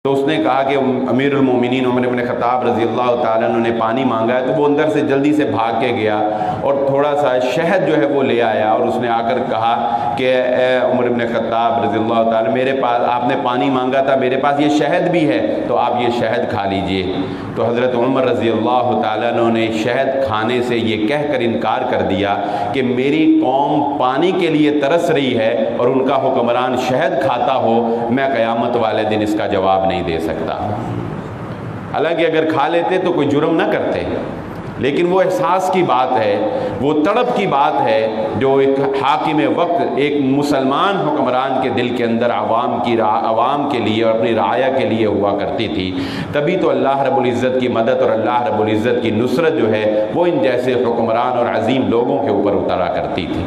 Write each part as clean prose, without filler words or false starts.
تو اس نے کہا کہ امیر المومنین عمر بن خطاب رضی اللہ تعالیٰ عنہ نے پانی مانگا ہے، تو وہ اندر سے جلدی سے بھاگ کے گیا اور تھوڑا سا شہد جو ہے وہ لے آیا، اور اس نے آ کر کہا کہ اے عمر بن خطاب رضی اللہ تعالیٰ، میرے پاس آپ نے پانی مانگا تھا، میرے پاس یہ شہد بھی ہے، تو آپ یہ شہد کھا لیجئے۔ تو حضرت عمر رضی اللہ تعالیٰ عنہ نے شہد کھانے سے یہ کہہ کر انکار کر دیا کہ میری قوم پانی کے لیے ترس رہی ہے اور ان کا حکمران شہد کھاتا ہو، میں قیامت والے دن اس کا جواب نہیں دے سکتا۔ حالانکہ اگر کھا لیتے تو کوئی جرم نہ کرتے، لیکن وہ احساس کی بات ہے، وہ تڑپ کی بات ہے جو ایک حاکم وقت، ایک مسلمان حکمران کے دل کے اندر عوام کے لیے اور اپنی رعایا کے لیے ہوا کرتی تھی۔ تبھی تو اللہ رب العزت کی مدد اور اللہ رب العزت کی نصرت جو ہے وہ ان جیسے حکمران اور عظیم لوگوں کے اوپر اترا کرتی تھی۔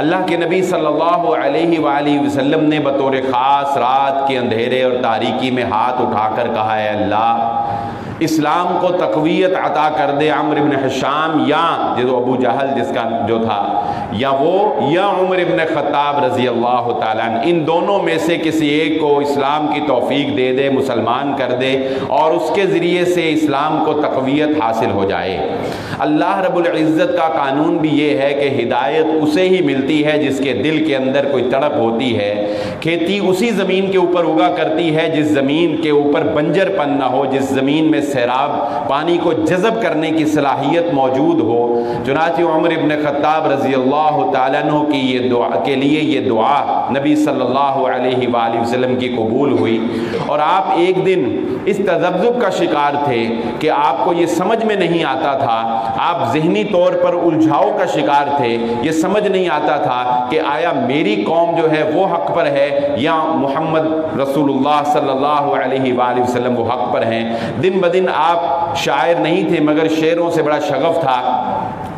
اللہ کے نبی صلی اللہ علیہ وآلہ وسلم نے بطور خاص رات کے اندھیرے اور تاریکی میں ہاتھ اٹھا کر کہا، اے اللہ، اسلام کو تقویت عطا کر دے عمرو بن حشام، یا جو ابو جہل جس کا جو تھا، یا وہ یا عمر بن خطاب رضی اللہ تعالیٰ عنہ، ان دونوں میں سے کسی ایک کو اسلام کی توفیق دے دے، مسلمان کر دے، اور اس کے ذریعے سے اسلام کو تقویت حاصل ہو جائے۔ اللہ رب العزت کا قانون بھی یہ ہے کہ ہدایت اسے ہی ملتی ہے جس کے دل کے اندر کوئی تڑپ ہوتی ہے۔ کھیتی اسی زمین کے اوپر اگا کرتی ہے جس زمین کے اوپر بنجر پن نہ ہو، جس زمین میں سیراب پانی کو جذب کرنے کی صلاحیت موجود ہو۔ چنانچہ عمر بن خطاب رضی اللہ تعالیٰ عنہ کی یہ دعا کے لیے یہ دعا نبی صلی اللہ علیہ وآلہ وسلم کی قبول ہوئی، اور آپ ایک دن اس تذبذب کا شکار تھے کہ آپ کو یہ سمجھ میں نہیں آتا تھا، آپ ذہنی طور پر الجھاؤ کا شکار تھے، یہ سمجھ نہیں آتا تھا کہ آیا میری قوم جو ہے وہ حق پر ہے یا محمد رسول اللہ صلی اللہ علیہ وآلہ وسلم وہ حق پر ہیں۔ دن بدن آپ شاعر نہیں تھے، مگر شعروں سے بڑا شغف تھا،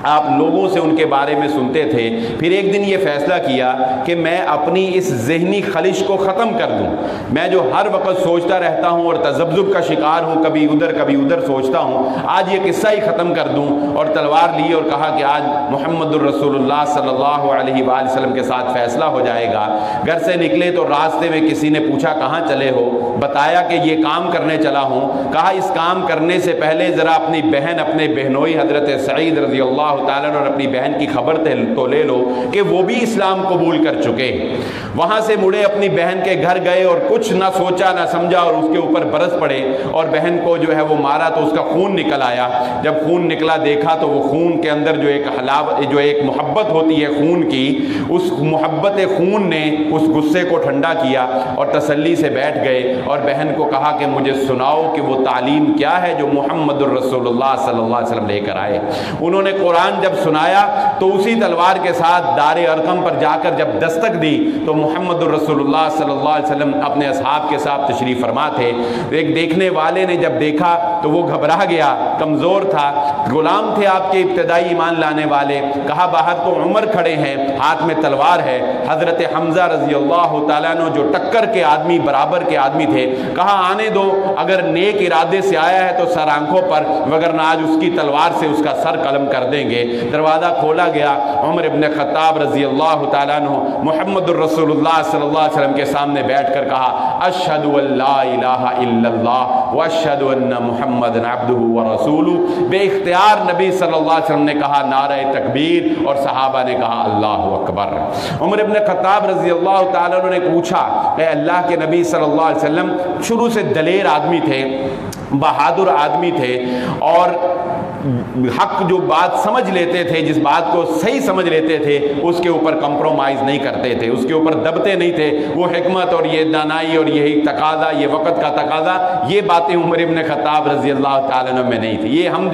آپ لوگوں سے ان کے بارے میں سنتے تھے۔ پھر ایک دن یہ فیصلہ کیا کہ میں اپنی اس ذہنی خلش کو ختم کر دوں، میں جو ہر وقت سوچتا رہتا ہوں اور تذبذب کا شکار ہوں، کبھی ادھر سوچتا ہوں، آج یہ قصہ ہی ختم کر دوں۔ اور تلوار لی اور کہا کہ آج محمد الرسول اللہ صلی اللہ علیہ وآلہ وسلم کے ساتھ فیصلہ ہو جائے گا۔ گھر سے نکلے تو راستے میں کسی نے پوچھا کہاں چلے ہو؟ بتایا کہ یہ کام کرنے چلا ہوں۔ کہا اس کام کرنے سے پہلے ذرا اپنی بہن، اپنے بہنوئی حضرت سعید رضی اللہ تعالیٰ عنہ اور اپنی بہن کی خبر تو لے لو کہ وہ بھی اسلام قبول کر چکے۔ وہاں سے مڑے اپنی بہن کے گھر گئے اور کچھ نہ سوچا نہ سمجھا اور اس کے اوپر برس پڑے اور بہن کو جو ہے وہ مارا تو اس کا خون نکل آیا۔ جب خون نکلا دیکھا تو وہ خون کے اندر جو ایک محبت ہوتی ہے خون کی، اس محبت خون نے اس غصے کو ٹھنڈا کیا اور تسلی سے بیٹھ گئے اور بہن کو کہا کہ مجھے سناؤ کہ وہ تعلیم کیا ہے جو محمد الرسول اللہ صلی اللہ علیہ وسلم لے کر آئے۔ انہوں نے قرآن جب سنایا تو اسی تلوار کے ساتھ دار ارقم پر جا کر جب دستک دی تو محمد الرسول اللہ صلی اللہ علیہ وسلم اپنے اصحاب کے ساتھ تشریف فرما تھے۔ ایک دیکھنے والے نے جب دیکھا تو وہ گھبرا گیا، کمزور تھا، غلام تھے آپ کے ابتدائی ایمان لانے والے۔ کہا باہر تو عمر کھڑے ہیں، ہاتھ میں تلوار ہے، حضرت حمزہ رضی اللہ تعالیٰ عنہ جو ٹکر کے آدمی، برابر کے آدمی تھے، کہا آنے دو، اگر نیک ارادے سے آیا ہے تو سر آنکھوں پر، وگرنہ آج اس کی تلوار سے اس کا سر قلم کر دیں گے۔ دروازہ کھولا گیا، عمر بن خطاب رضی اللہ تعالیٰ عنہ محمد الرسول اللہ صلی اللہ علیہ وسلم کے سامنے بیٹھ کر کہا اشہد ان لا الہ الا اللہ واشہد ان محمد عبدہ ورسولہ۔ بے اختیار نبی صلی اللہ علیہ وسلم نے کہا نعرہ تکبیر اور صحابہ نے کہا اللہ اکبر۔ عمر بن خطاب رضی اللہ تعالیٰ عنہ نے پوچھا اے اللہ کے نبی صلی اللہ علیہ وسلم، شروع سے دلیر آدمی تھے، بہادر آدمی تھے اور حق جو بات سمجھ لیتے تھے، جس بات کو صحیح سمجھ لیتے تھے اس کے اوپر کمپرومائز نہیں کرتے تھے، اس کے اوپر دبتے نہیں تھے۔ وہ حکمت اور یہ دانائی اور یہی تقاضا، یہ وقت کا تقاضا، یہ باتیں عمر ابن خطاب رضی اللہ تعالیٰ عنہ میں نہیں تھی۔ یہ ہم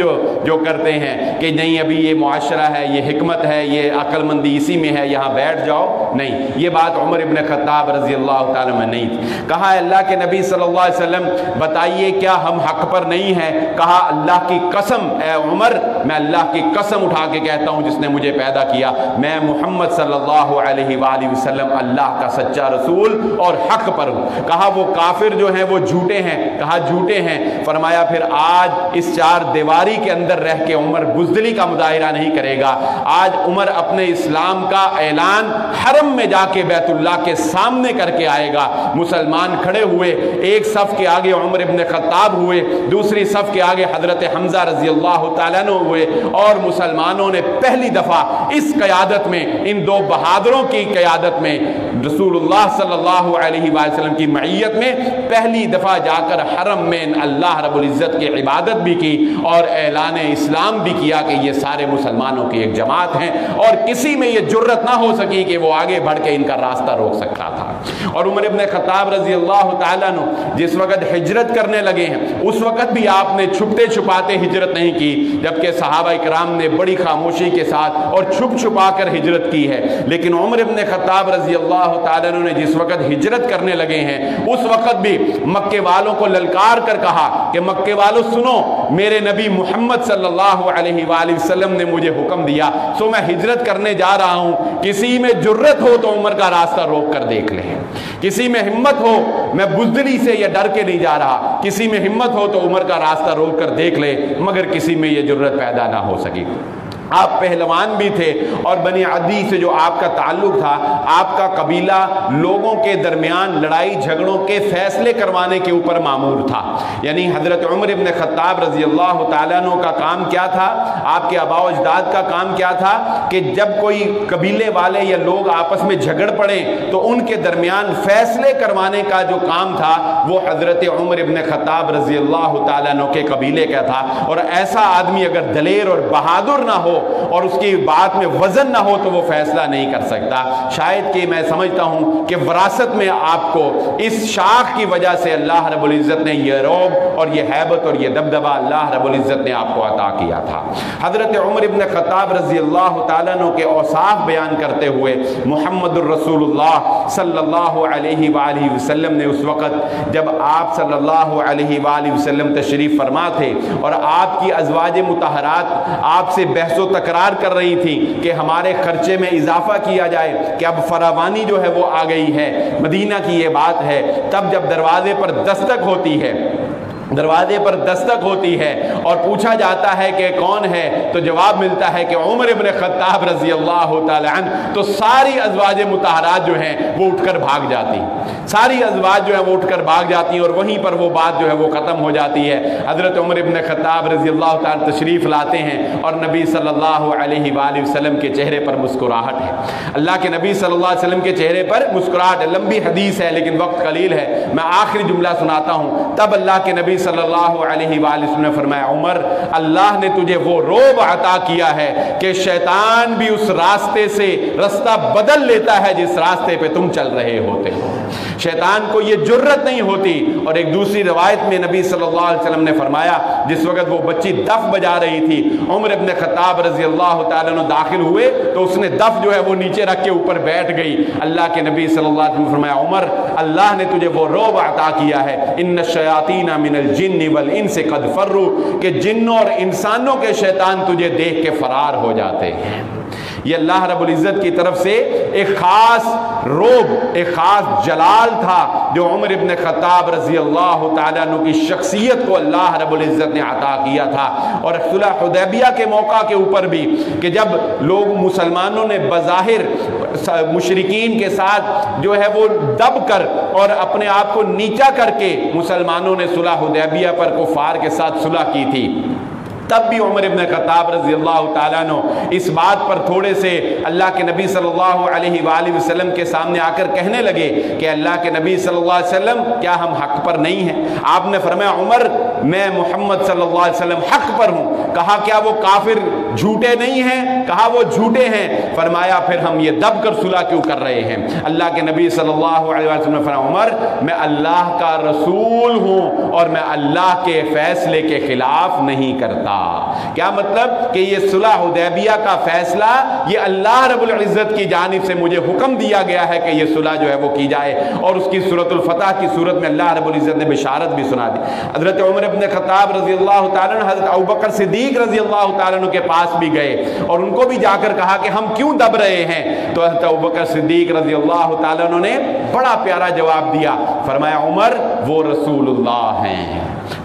جو کرتے ہیں کہ نہیں ابھی یہ معاشرہ ہے، یہ حکمت ہے، یہ عقل مندی اسی میں ہے، یہاں بیٹھ جاؤ، نہیں، یہ بات عمر ابن خطاب رضی اللہ تعالیٰ میں نہیں تھی۔ کہا اللہ کے نبی صلی اللہ علیہ وسلم بتائیے کیا ہم حق پر نہیں ہیں؟ کہا اللہ کی قسم اے عمر میں اللہ کی قسم اٹھا کے کہتا ہوں جس نے مجھے پیدا کیا، میں محمد صلی اللہ علیہ وآلہ وسلم اللہ کا سچا رسول اور حق پر ہوں۔ کہا وہ کافر جو ہیں وہ جھوٹے ہیں، کہا جھوٹے ہیں۔ فرمایا پھر آج اس چار دیواری کے اندر رہ کے عمر بزدلی کا مظاہرہ نہیں کرے گا، آج عمر اپنے اسلام کا اعلان حرم میں جا کے بیت اللہ کے سامنے کر کے آئے گا۔ مسلمان کھڑے ہوئے، ایک صف کے آگے عمر ابن خطاب ہوئے، دوسری صف کے آگے حضرت حمزہ رضی اللہ تعالیٰ عنہ ہوئے، اور مسلمانوں نے پہلی دفعہ اس قیادت میں، ان دو بہادروں کی قیادت میں، رسول اللہ صلی اللہ علیہ وآلہ وسلم کی معیت میں پہلی دفعہ جا کر حرم میں اللہ رب العزت کی عبادت بھی کی اور اعلان اسلام بھی کیا کہ یہ سارے مسلمانوں کی ایک جماعت ہیں، اور کسی میں یہ جرت نہ ہو سکی کہ وہ آگے بڑھ کے ان کا راستہ روک سکتا تھا۔ اور عمر ابن خطاب رضی اللہ تعالیٰ عنہ جس وقت ہجرت کرنے لگے ہیں اس وقت بھی آپ نے چھپتے چھپاتے ہجرت نہیں کی، جبکہ صحابہ کرام نے بڑی خاموشی کے ساتھ اور چھپ چھپا کر ہجرت کی ہے، لیکن عمر ابن خطاب رضی اللہ تعالیٰ عنہ نے جس وقت ہجرت کرنے لگے ہیں اس وقت بھی مکے والوں کو للکار کر کہا کہ مکے والوں سنو، میرے نبی محمد صلی اللہ علیہ وآلہ وسلم نے مجھے حکم دیا سو میں ہجرت کرنے جا رہا ہوں، کسی میں جرت ہو تو عمر کا راستہ روک کر دیکھ لیں، کسی میں ہمت ہو، میں بزدلی سے یا ڈر کے نہیں جا رہا، کسی میں ہمت ہو تو عمر کا راستہ روک کر دیکھ لے، مگر کسی میں یہ جرت پیدا نہ ہو سکی۔ آپ پہلوان بھی تھے اور بنی عدی سے جو آپ کا تعلق تھا، آپ کا قبیلہ لوگوں کے درمیان لڑائی جھگڑوں کے فیصلے کروانے کے اوپر مامور تھا، یعنی حضرت عمر ابن خطاب رضی اللہ تعالیٰ عنہ کا کام کیا تھا، آپ کے آباء و اجداد کا کام کیا تھا کہ جب کوئی قبیلے والے یا لوگ آپس میں جھگڑ پڑے تو ان کے درمیان فیصلے کروانے کا جو کام تھا وہ حضرت عمر ابن خطاب رضی اللہ تعالیٰ عنہ کے قبیلے کا تھا۔ اور ایسا آدمی اگر دلیر اور بہادر نہ ہو اور اس کی بات میں وزن نہ ہو تو وہ فیصلہ نہیں کر سکتا۔ شاید کہ میں سمجھتا ہوں کہ وراثت میں آپ کو اس شاخ کی وجہ سے اللہ رب العزت نے یہ رعب اور یہ ہیبت اور یہ دبدبہ اللہ رب العزت نے آپ کو عطا کیا تھا۔ حضرت عمر ابن خطاب رضی اللہ تعالیٰ عنہ کے اوصاف بیان کرتے ہوئے محمد الرسول اللہ صلی اللہ علیہ وآلہ وسلم نے اس وقت جب آپ صلی اللہ علیہ وآلہ وسلم تشریف فرما تھے اور آپ کی ازواج مطہرات آپ سے بحث و تکرار کر رہی تھی کہ ہمارے خرچے میں اضافہ کیا جائے کہ اب فراوانی جو ہے وہ آ گئی ہے، مدینہ کی یہ بات ہے، تب جب دروازے پر دستک ہوتی ہے، دروازے پر دستک ہوتی ہے اور پوچھا جاتا ہے کہ کون ہے تو جواب ملتا ہے کہ عمر ابن خطاب رضی اللہ تعالی عنہ، تو ساری ازواج مطہرات جو ہیں وہ اٹھ کر بھاگ جاتی، ساری ازواج جو ہیں وہ اٹھ کر بھاگ جاتی ہیں اور وہیں پر وہ بات جو ہے وہ ختم ہو جاتی ہے۔ حضرت عمر ابن خطاب رضی اللہ تعالی تشریف لاتے ہیں اور نبی صلی اللہ علیہ وآلہ وسلم کے چہرے پر مسکراہٹ ہے، اللہ کے نبی صلی اللہ علیہ وسلم کے چہرے پر مسکراہٹ ہے۔ لمبی حدیث ہے لیکن وقت قلیل ہے، میں آخری جملہ سناتا ہوں۔ تب اللہ کے نبی صلی اللہ علیہ وآلہ وسلم نے فرمایا عمر، اللہ نے تجھے وہ رعب عطا کیا ہے کہ شیطان بھی اس راستے سے رستہ بدل لیتا ہے جس راستے پہ تم چل رہے ہوتے ہو، شیطان کو یہ جرت نہیں ہوتی۔ اور ایک دوسری روایت میں نبی صلی اللہ علیہ وسلم نے فرمایا جس وقت وہ بچی دف بجا رہی تھی، عمر ابن خطاب رضی اللہ تعالیٰ عنہ داخل ہوئے تو اس نے دف جو ہے وہ نیچے رکھ کے اوپر بیٹھ گئی۔ اللہ کے نبی صلی اللہ علیہ وسلم نے فرمایا عمر، اللہ نے تجھے وہ رعب عطا کیا ہے، ان الشیاطین من الجن والانس قد فروا، کہ جنوں اور انسانوں کے شیطان تجھے دیکھ کے فرار ہو جاتے ہیں۔ یہ اللہ رب العزت کی طرف سے ایک خاص رعب، ایک خاص جلال تھا جو عمر ابن خطاب رضی اللہ تعالیٰ عنہ کی شخصیت کو اللہ رب العزت نے عطا کیا تھا۔ اور صلح حدیبیہ کے موقع کے اوپر بھی کہ جب لوگ مسلمانوں نے بظاہر مشرکین کے ساتھ جو ہے وہ دب کر اور اپنے آپ کو نیچا کر کے مسلمانوں نے صلح حدیبیہ پر کفار کے ساتھ صلح کی تھی، تب بھی عمر ابن خطاب رضی اللہ تعالیٰ عنہ اس بات پر تھوڑے سے اللہ کے نبی صلی اللہ علیہ وآلہ وسلم کے سامنے آ کر کہنے لگے کہ اللہ کے نبی صلی اللہ علیہ وسلم کیا ہم حق پر نہیں ہیں؟ آپ نے فرمایا عمر، میں محمد صلی اللہ علیہ وسلم حق پر ہوں۔ کہا کیا وہ کافر جھوٹے نہیں ہیں؟ کہا وہ جھوٹے ہیں۔ فرمایا پھر ہم یہ دب کر صلح کیوں کر رہے ہیں؟ اللہ کے نبی صلی اللہ علیہ وسلم نے فرمایا عمر، میں اللہ کا رسول ہوں اور میں اللہ کے فیصلے کے خلاف نہیں کرتا۔ کیا مطلب کہ یہ صلح حدیبیہ کا فیصلہ یہ اللہ رب العزت کی جانب سے مجھے حکم دیا گیا ہے کہ یہ صلح جو ہے وہ کی جائے، اور اس کی سورۃ الفتح کی صورت میں اللہ رب العزت نے بشارت بھی سنا دی۔ حضرت عمر ابن خطاب رضی اللہ تعالیٰ عنہ حضرت ابوبکر صدیق رضی اللہ تعالیٰ عنہ کے پاس بھی گئے اور ان کو بھی جا کر کہا کہ ہم کیوں دب رہے ہیں؟ تو حضرت ابوبکر صدیق رضی اللہ تعالیٰ عنہ نے بڑا پیارا جواب دیا، فرمایا عمر وہ رسول اللہ ہیں،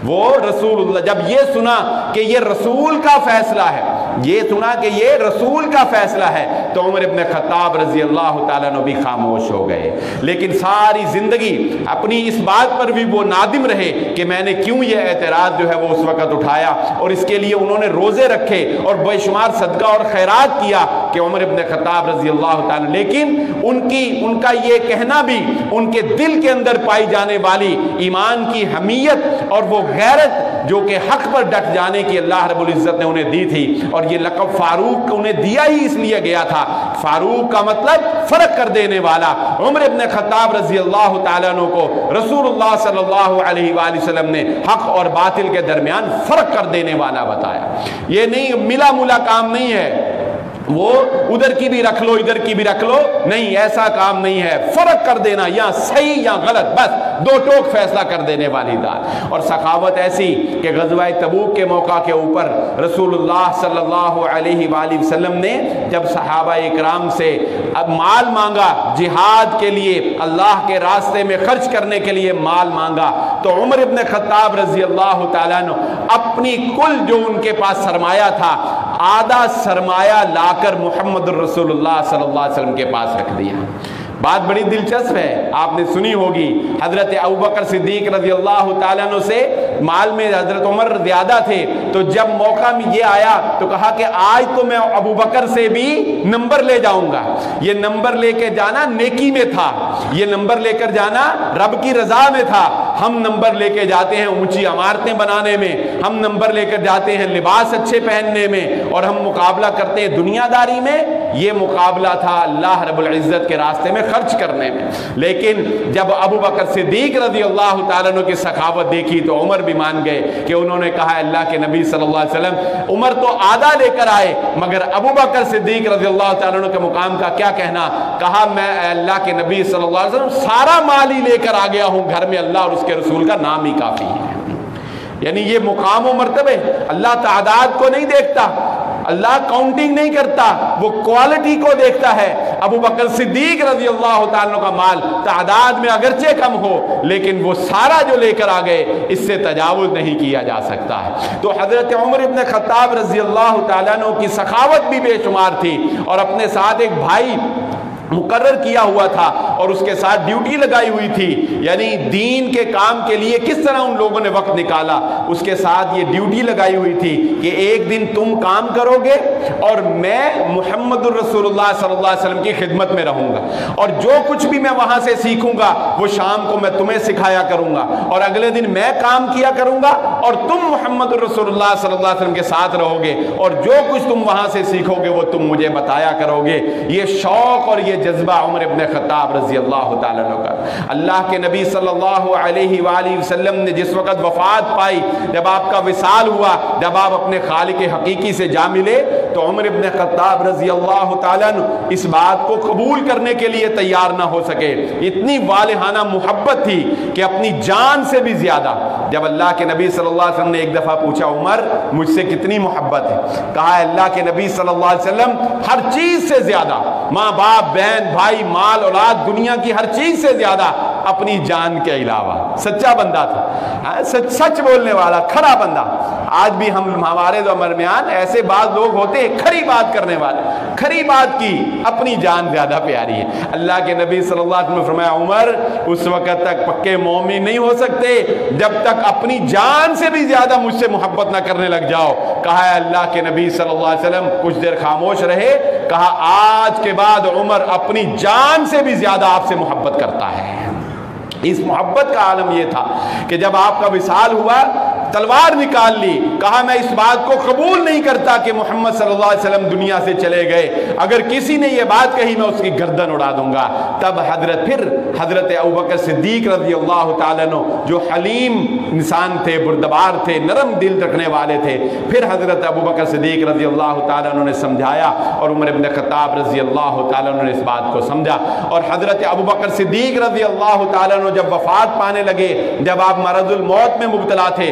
وہ رسول اللہ۔ جب یہ سنا کہ یہ رسول کا فیصلہ ہے، یہ سنا کہ یہ رسول کا فیصلہ ہے، تو عمر ابن خطاب رضی اللہ تعالیٰ عنہ بھی خاموش ہو گئے۔ لیکن ساری زندگی اپنی اس بات پر بھی وہ نادم رہے کہ میں نے کیوں یہ اعتراض جو ہے وہ اس وقت اٹھایا، اور اس کے لیے انہوں نے روزے رکھے اور بے شمار صدقہ اور خیرات کیا کہ عمر ابن خطاب رضی اللہ تعالیٰ، لیکن ان کا یہ کہنا بھی ان کے دل کے اندر پائی جانے والی ایمان کی حمیت اور وہ غیرت جو کہ حق پر ڈٹ جانے کی اللہ رب العزت نے انہیں دی تھی، اور یہ لقب فاروق انہیں دیا ہی اس لیے گیا تھا۔ فاروق کا مطلب فرق کر دینے والا۔ عمر ابن خطاب رضی اللہ تعالیٰ عنہ کو رسول اللہ صلی اللہ علیہ وآلہ وسلم نے حق اور باطل کے درمیان فرق کر دینے والا بتایا۔ یہ نہیں ملا ملا کام نہیں ہے، وہ ادھر کی بھی رکھ لو ادھر کی بھی رکھ لو، نہیں، ایسا کام نہیں ہے۔ فرق کر دینا، یا صحیح یا غلط، بس دو ٹوک فیصلہ کر دینے والی ذات۔ اور سخاوت ایسی کہ غزوہ تبوک کے موقع کے اوپر رسول اللہ صلی اللہ علیہ وآلہ وسلم نے جب صحابہ اکرام سے اب مال مانگا جہاد کے لیے، اللہ کے راستے میں خرچ کرنے کے لیے مال مانگا، تو عمر ابن خطاب رضی اللہ تعالیٰ عنہ اپنی کل جو ان کے پاس سرمایہ تھا، آدھا سرمایہ لا کر محمد الرسول اللہ صلی اللہ علیہ وسلم کے پاس رکھ دیا۔ بات بڑی دلچسپ ہے، آپ نے سنی ہوگی، حضرت ابوبکر صدیق رضی اللہ تعالیٰ عنہ سے مال میں حضرت عمر زیادہ تھے، تو جب موقع میں یہ آیا تو کہا کہ آج تو میں ابوبکر سے بھی نمبر لے جاؤں گا۔ یہ نمبر لے کے جانا نیکی میں تھا، یہ نمبر لے کر جانا رب کی رضا میں تھا۔ ہم نمبر لے کے جاتے ہیں اونچی عمارتیں بنانے میں، ہم نمبر لے کر جاتے ہیں لباس اچھے پہننے میں، اور ہم مقابلہ کرتے ہیں دنیا داری میں۔ یہ مقابلہ تھا اللہ رب العزت کے راستے میں خرچ کرنے میں۔ لیکن جب ابوبکر صدیق رضی اللہ تعالیٰ عنہ کی سخاوت دیکھی تو عمر بھی مان گئے کہ انہوں نے کہا اللہ کے نبی صلی اللہ علیہ وسلم، عمر تو آدھا لے کر آئے، مگر ابوبکر صدیق رضی اللہ تعالیٰ عنہ کے مقام کا کیا کہنا؟ کہا میں اللہ کے نبی صلی اللہ علیہ وسلم سارا مال ہی لے کر آ گیا ہوں، گھر میں اللہ اور اس کے رسول کا نام ہی کافی ہے۔ یعنی یہ مقام و مرتبے، اللہ تعداد کو نہیں دیکھتا، اللہ کاؤنٹنگ نہیں کرتا، وہ کوالٹی کو دیکھتا ہے۔ ابوبکر صدیق رضی اللہ تعالیٰ کا مال تعداد میں اگرچہ کم ہو، لیکن وہ سارا جو لے کر آ گئے اس سے تجاوز نہیں کیا جا سکتا ہے۔ تو حضرت عمر ابن خطاب رضی اللہ تعالیٰ عنہ کی سخاوت بھی بے شمار تھی، اور اپنے ساتھ ایک بھائی مقرر کیا ہوا تھا اور اس کے ساتھ ڈیوٹی لگائی ہوئی تھی، یعنی دین کے کام کے لیے کس طرح ان لوگوں نے وقت نکالا، اس کے ساتھ یہ ڈیوٹی لگائی ہوئی تھی کہ ایک دن تم کام کرو گے اور میں محمد الرسول اللہ صلی اللہ علیہ وسلم کی خدمت میں رہوں گا، اور جو کچھ بھی میں وہاں سے سیکھوں گا وہ شام کو میں تمہیں سکھایا کروں گا، اور اگلے دن میں کام کیا کروں گا اور تم محمد الرسول اللہ صلی اللہ علیہ وسلم کے ساتھ رہو گے، اور جو کچھ تم وہاں سے سیکھو گے وہ تم مجھے بتایا کرو گے۔ یہ شوق اور یہ جذبہ عمر ابن خطاب رضی اللہ تعالیٰ عنہ کا۔ اللہ کے نبی صلی اللہ علیہ وآلہ وسلم نے جس وقت وفات پائی، جب آپ کا وصال ہوا، جب آپ اپنے خالق حقیقی سے جا ملے، تو عمر ابن خطاب رضی اللہ تعالیٰ عنہ اس بات کو قبول کرنے کے لیے تیار نہ ہو سکے۔ اتنی والہانہ محبت تھی کہ اپنی جان سے بھی زیادہ، جب اللہ کے نبی صلی اللہ علیہ وسلم نے ایک دفعہ پوچھا عمر مجھ سے کتنی محبت ہے، کہا اللہ کے نبی صلی اللہ علیہ وسلم ہر چیز سے زیادہ، ماں باپ بہن بھائی مال اولاد دنیا کی ہر چیز سے زیادہ اپنی جان کے علاوہ۔ سچا بندہ تھا، سچ بولنے والا، کھڑا بندہ۔ آج بھی ہمارے درمیان ایسے بعض لوگ ہوتے ہیں کھری بات کرنے والے، کھری بات کی، اپنی جان زیادہ پیاری ہے۔ اللہ کے نبی صلی اللہ علیہ وسلم نے فرمایا عمر اس وقت تک پکے مومن نہیں ہو سکتے جب تک اپنی جان سے بھی زیادہ مجھ سے محبت نہ کرنے لگ جاؤ۔ کہا ہے اللہ کے نبی صلی اللہ علیہ وسلم کچھ دیر خاموش رہے، کہا آج کے بعد عمر اپنی جان سے بھی زیادہ آپ سے محبت کرتا ہے۔ اس محبت کا عالم یہ تھا کہ جب آپ کا وصال ہوا تلوار نکال لی، کہا میں اس بات کو قبول نہیں کرتا کہ محمد صلی اللہ علیہ وسلم دنیا سے چلے گئے، اگر کسی نے یہ بات کہی میں اس کی گردن اڑا دوں گا۔ تب حضرت ابوبکر صدیق رضی اللہ تعالیٰ عنہ جو حلیم انسان تھے، بردبار تھے، نرم دل رکھنے والے تھے، پھر حضرت ابوبکر صدیق رضی اللہ تعالیٰ عنہ نے سمجھایا، اور عمر ابن خطاب رضی اللہ تعالیٰ عنہ نے اس بات کو سمجھا، اور حضرت ابوبکر صدیق رضی اللہ تعالیٰ عنہ جب وفات پانے لگے، جب آپ مرض الموت میں مبتلا تھے،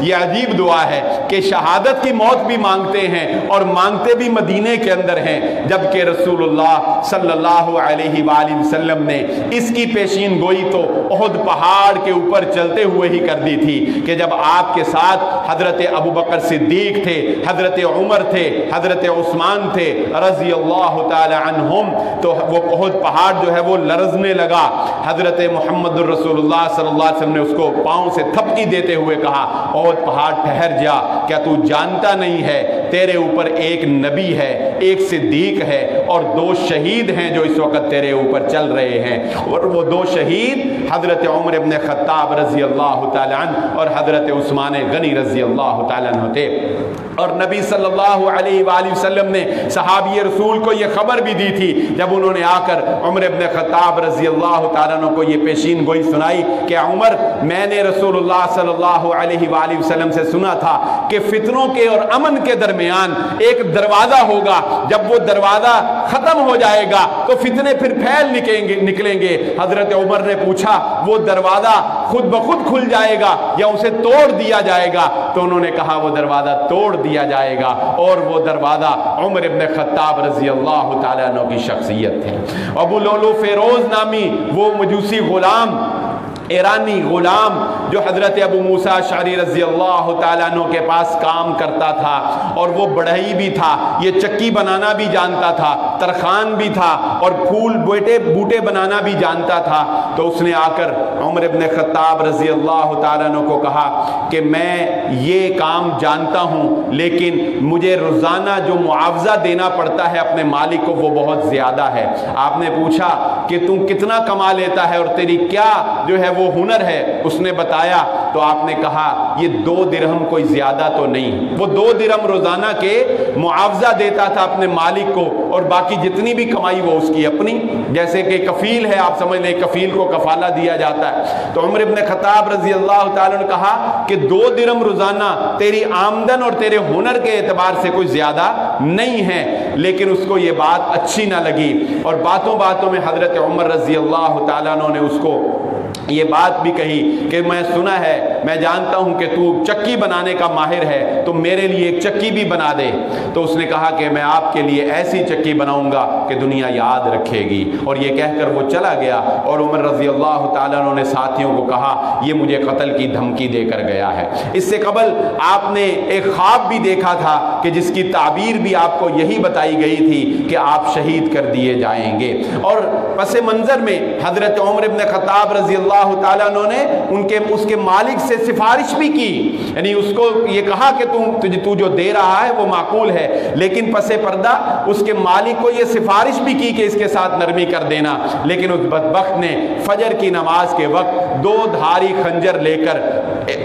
یہ عجیب دعا ہے کہ شہادت کی موت بھی مانگتے ہیں اور مانگتے بھی مدینے کے اندر ہیں، جبکہ رسول اللہ صلی اللہ علیہ وآلہ وسلم نے اس کی پیشین گوئی تو احد پہاڑ کے اوپر چلتے ہوئے ہی کر دی تھی کہ جب آپ کے ساتھ حضرت ابو بکر صدیق تھے، حضرت عمر تھے، حضرت عثمان تھے رضی اللہ تعالی عنہم، تو وہ احد پہاڑ جو ہے وہ لرزنے لگا۔ حضرت محمد الرسول اللہ صلی اللہ علیہ وسلم نے اس کو پاؤں سے تھپکی دیتے ہوئے کہا احد پہاڑ ٹھہر جا، کیا تو جانتا نہیں ہے تیرے اوپر ایک نبی ہے، ایک صدیق ہے اور 2 شہید ہیں جو اس وقت تیرے اوپر چل رہے ہیں، اور وہ 2 شہید حضرت عمر ابن خطاب رضی اللہ تعالی عنہ اور حضرت عثمان غنی رضی اللہ تعالی عنہ تھے۔ اور نبی صلی اللہ علیہ وآلہ وسلم نے صحابی رسول کو یہ خبر بھی دی تھی جب انہوں نے آ کر عمر ابن خطاب رضی اللہ تعالیٰ عنہ کو یہ پیشین گوئی سنائی کہ عمر، میں نے رسول اللہ صلی اللہ علیہ وآلہ وسلم سے سنا تھا کہ فتنوں کے اور امن کے درمیان ایک دروازہ ہوگا، جب وہ دروازہ ختم ہو جائے گا تو فتنے پھر پھیل نکلیں گے۔ حضرت عمر نے پوچھا وہ دروازہ خود بخود کھل جائے گا یا اسے توڑ دیا جائے گا؟ تو انہوں نے کہا وہ دروازہ توڑ دیا جائے گا، اور وہ دروازہ عمر ابن خطاب رضی اللہ تعالیٰ عنہ کی شخصیت تھے۔ ابو لولو فیروز نامی وہ مجوسی غلام، ایرانی غلام جو حضرت ابو موسیٰ اشعری رضی اللہ تعالیٰ عنہ کے پاس کام کرتا تھا، اور وہ بڑھئی بھی تھا، یہ چکی بنانا بھی جانتا تھا، ترخان بھی تھا، اور پھول بوٹے بنانا بھی جانتا تھا۔ تو اس نے آ کر عمر ابن خطاب رضی اللہ تعالیٰ عنہ کو کہا کہ میں یہ کام جانتا ہوں، لیکن مجھے روزانہ جو معاوضہ دینا پڑتا ہے اپنے مالک کو وہ بہت زیادہ ہے۔ آپ نے پوچھا کہ تم کتنا کما لیتا ہے اور تیری کیا جو ہے وہ ہنر ہے؟ اس نے بتایا تو آپ نے کہا یہ 2 درہم کوئی زیادہ تو نہیں۔ وہ 2 درہم روزانہ کے معاوضہ دیتا تھا اپنے مالک کو، اور باقی جتنی بھی کمائی وہ اس کی اپنی، جیسے کہ کفیل ہے، آپ سمجھ لیں کفیل کو کفالہ دیا جاتا ہے۔ تو عمر ابن خطاب رضی اللہ تعالیٰ نے کہا کہ 2 درہم روزانہ تیری آمدن اور تیرے ہنر کے اعتبار سے کوئی زیادہ نہیں ہے، لیکن اس کو یہ بات اچھی نہ لگی، اور باتوں باتوں میں حضرت عمر رضی اللہ تعالیٰ عنہ نے اس کو یہ بات بھی کہی کہ میں سنا ہے، میں جانتا ہوں کہ تو چکی بنانے کا ماہر ہے، تو میرے لیے ایک چکی بھی بنا دے۔ تو اس نے کہا کہ میں آپ کے لیے ایسی چکی بناؤں گا کہ دنیا یاد رکھے گی، اور یہ کہہ کر وہ چلا گیا۔ اور عمر رضی اللہ تعالیٰ عنہ نے ساتھیوں کو کہا یہ مجھے قتل کی دھمکی دے کر گیا ہے۔ اس سے قبل آپ نے ایک خواب بھی دیکھا تھا کہ جس کی تعبیر بھی آپ کو یہی بتائی گئی تھی کہ آپ شہید کر دیے جائیں گے۔ اور پس منظر میں حضرت عمر ابن خطاب رضی اللہ تعالیٰ عنہ نے اس کے مالک سے سفارش بھی کی، یعنی اس کو یہ کہا کہ تو جو دے رہا ہے وہ معقول ہے، لیکن پس پردہ اس کے مالک کو یہ سفارش بھی کی کہ اس کے ساتھ نرمی کر دینا۔ لیکن اس بدبخت نے فجر کی نماز کے وقت 2 دھاری خنجر لے کر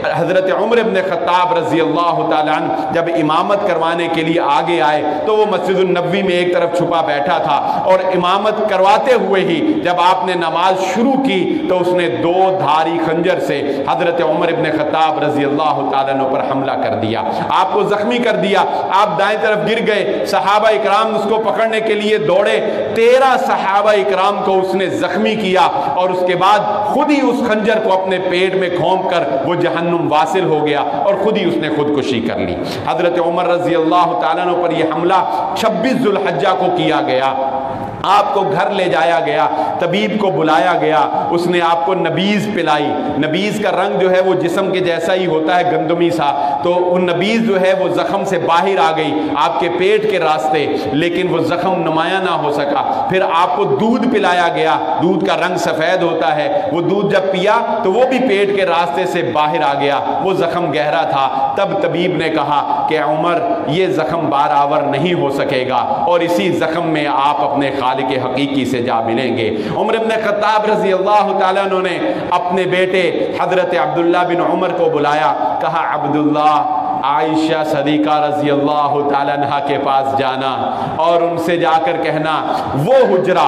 حضرت عمر ابن خطاب رضی اللہ تعالیٰ عنہ جب امامت کروانے کے لیے آگے آئے تو وہ مسجد النبوی میں ایک طرف چھپا بیٹھا تھا، اور امامت کرواتے ہوئے ہی جب آپ نے نماز شروع کی تو اس نے 2 دھاری خنجر سے حضرت عمر ابن خطاب رضی اللہ تعالیٰ عنہ پر حملہ کر دیا، آپ کو زخمی کر دیا۔ آپ دائیں طرف گر گئے، صحابہ اکرام اس کو پکڑنے کے لیے دوڑے، 13 صحابہ اکرام کو اس نے زخمی کیا، اور اس کے بعد خود ہی اس خنجر کو اپنے پیٹ میں گھونپ کر وہ جہنم واصل ہو گیا، اور خود ہی اس نے خودکشی کر لی۔ حضرت عمر رضی اللہ تعالیٰ عنہ پر یہ حملہ 26 ذو الحجہ کو کیا گیا۔ آپ کو گھر لے جایا گیا، طبیب کو بلایا گیا، اس نے آپ کو نبیذ پلائی۔ نبیذ کا رنگ جو ہے وہ جسم کے جیسا ہی ہوتا ہے، گندمی سا، تو وہ نبیذ جو ہے وہ زخم سے باہر آ گئی آپ کے پیٹ کے راستے، لیکن وہ زخم نمایاں نہ ہو سکا۔ پھر آپ کو دودھ پلایا گیا، دودھ کا رنگ سفید ہوتا ہے، وہ دودھ جب پیا تو وہ بھی پیٹ کے راستے سے باہر آ گیا، وہ زخم گہرا تھا۔ تب طبیب نے کہا کہ عمر یہ زخم بارآور نہیں ہو سکے گا، اور اسی زخم میں آپ اپنے خالق حقیقی سے جا ملیں گے۔ عمر ابن خطاب رضی اللہ تعالیٰ عنہ نے اپنے بیٹے حضرت عبداللہ بن عمر کو بلایا، کہا عبداللہ عائشہ صدیقہ رضی اللہ تعالیٰ عنہ کے پاس جانا، اور ان سے جا کر کہنا وہ حجرہ